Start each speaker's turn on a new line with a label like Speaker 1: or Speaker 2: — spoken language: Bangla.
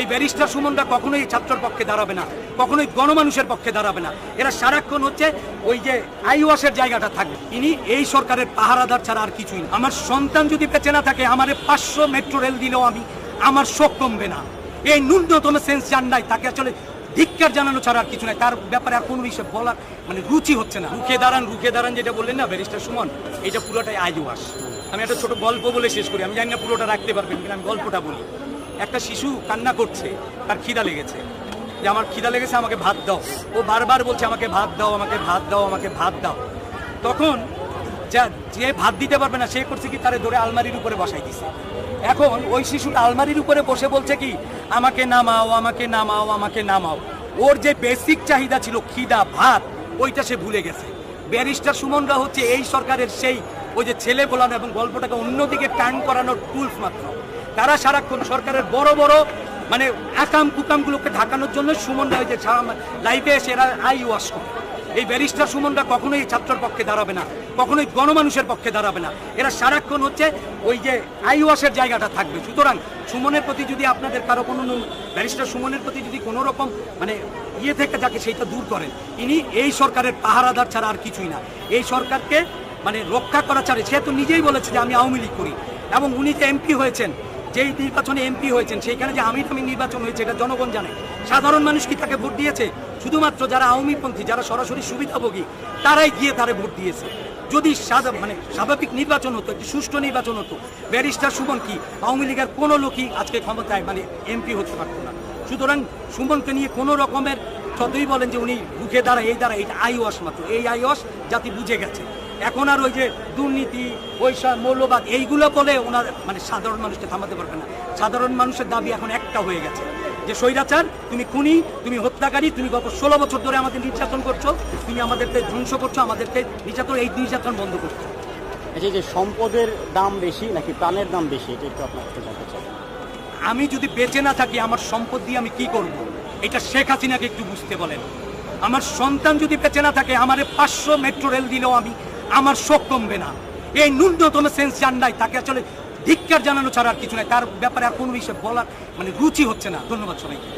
Speaker 1: এই ব্যারিস্টার সুমনরা কখনোই ছাত্রের পক্ষে দাঁড়াবে না, কখনোই গণমানুষের পক্ষে দাঁড়াবে না। এরা সারাক্ষণ হচ্ছে ওই যে আইওয়াসের জায়গাটা থাকবে। ইনি এই সরকারের পাহারাদার ছাড়া আর কিছুই না। আমার সন্তান যদি বেঁচে না থাকে, আমারে 500 মেট্রো রেল দিলেও আমার শোক কমবে না। এই ন্যূনতম সেন্স যার নাই, তাকে আসলে ধিক্কার জানানো ছাড়া আর কিছু নাই। তার ব্যাপারে আর কোনো বিষয় বলার রুচি হচ্ছে না। রুখে দাঁড়ান যেটা বললেন না ব্যারিস্টার সুমন, এটা পুরোটাই আইওয়াস। আমি একটা ছোট গল্প বলে শেষ করি, আমি জানি না পুরোটা রাখতে পারবেন কিনা, আমি গল্পটা বলি। একটা শিশু কান্না করছে, তার খিদা লেগেছে, যে আমার খিদা লেগেছে, আমাকে ভাত দাও। ও বারবার বলছে আমাকে ভাত দাও, আমাকে ভাত দাও, আমাকে ভাত দাও। তখন যে ভাত দিতে পারবে না, সে করছে কি, তারে ধরে আলমারির উপরে বসাই দিছে। এখন ওই শিশুটা আলমারির উপরে বসে বলছে কি, আমাকে নামাও, আমাকে নামাও, আমাকে নামাও। ওর যে বেসিক চাহিদা ছিল খিদা, ভাত, ওইটা সে ভুলে গেছে। ব্যারিস্টার সুমনরা হচ্ছে এই সরকারের সেই ওই যে ছেলে বলানো এবং গল্পটাকে অন্যদিকে টার্ন করানোর টুলস মাত্র। তারা সারাক্ষণ সরকারের বড় বড় আকাম কুকামগুলোকে ঢাকানোর জন্য সুমনরা ওই যে লাইফে এসে এরা আইওয়াশ করে। এই ব্যারিস্টার সুমনরা কখনোই ছাত্রের পক্ষে দাঁড়াবে না, কখনোই গণমানুষের পক্ষে দাঁড়াবে না। এরা সারাক্ষণ হচ্ছে ওই যে আইওয়াশের জায়গাটা থাকবে। সুতরাং সুমনের প্রতি যদি আপনাদের কারো কোনো ব্যারিস্টার সুমনের প্রতি যদি কোনো রকম ইয়ে থেকে থাকে, সেইটা দূর করেন। ইনি এই সরকারের পাহারাদার ছাড়া আর কিছুই না। এই সরকারকে রক্ষা করা ছাড়ে। সে তো নিজেই বলেছে যে আমি আওয়ামী লীগ করি, এবং উনি যে এমপি হয়েছেন, যেই নির্বাচনে এমপি হয়েছেন, সেইখানে যে আমি নির্বাচন হয়েছে এটা জনগণ জানে। সাধারণ মানুষ কি তাকে ভোট দিয়েছে? শুধুমাত্র যারা আওয়ামীপন্থী, যারা সরাসরি সুবিধাভোগী, তারাই গিয়ে তারে ভোট দিয়েছে। যদি স্বাভাবিক নির্বাচন হতো, একটি সুষ্ঠু নির্বাচন হতো, ব্যারিস্টার সুমন কি আওয়ামী লীগের কোনো লোকই আজকে ক্ষমতায় এমপি হতে পারত না। সুতরাং সুমনকে নিয়ে কোনো রকমের যতই বলেন যে উনি রুখে দাঁড়ায়, এই দ্বারা এটা আইওয়াস মাত্র। এই আইওয়াস জাতি বুঝে গেছে। এখন আর ওই যে দুর্নীতি, পয়সা, মৌলবাদ, এইগুলো বলে ওনার সাধারণ মানুষকে থামাতে পারবে না। সাধারণ মানুষের দাবি এখন একটা হয়ে গেছে যে স্বৈরাচার, তুমি খুনি, তুমি হত্যাকারী, তুমি গত 16 বছর ধরে আমাদের নির্যাতন করছো, তুমি আমাদেরকে ধ্বংস করছো, আমাদেরকে নির্যাতন, এই নির্যাতন বন্ধ করছো।
Speaker 2: আচ্ছা, যে সম্পদের দাম বেশি নাকি প্রাণের দাম বেশি, এটা একটু আপনার কাছে জানতে চাই।
Speaker 1: আমি যদি বেঁচে না থাকি, আমার সম্পদ দিয়ে আমি কি করব? এটা শেখ হাসিনাকে একটু বুঝতে বলেন। আমার সন্তান যদি বেঁচে না থাকে, আমারে 500 মেট্রো রেল দিলেও আমার শোক কমবে না। এই ন্যূনতম সেন্স যার নাই, তাকে আসলে ধিক্কার জানানো ছাড়া আর কিছু নাই। তার ব্যাপারে আর কোনো বিষয় বলার রুচি হচ্ছে না। ধন্যবাদ সবাইকে।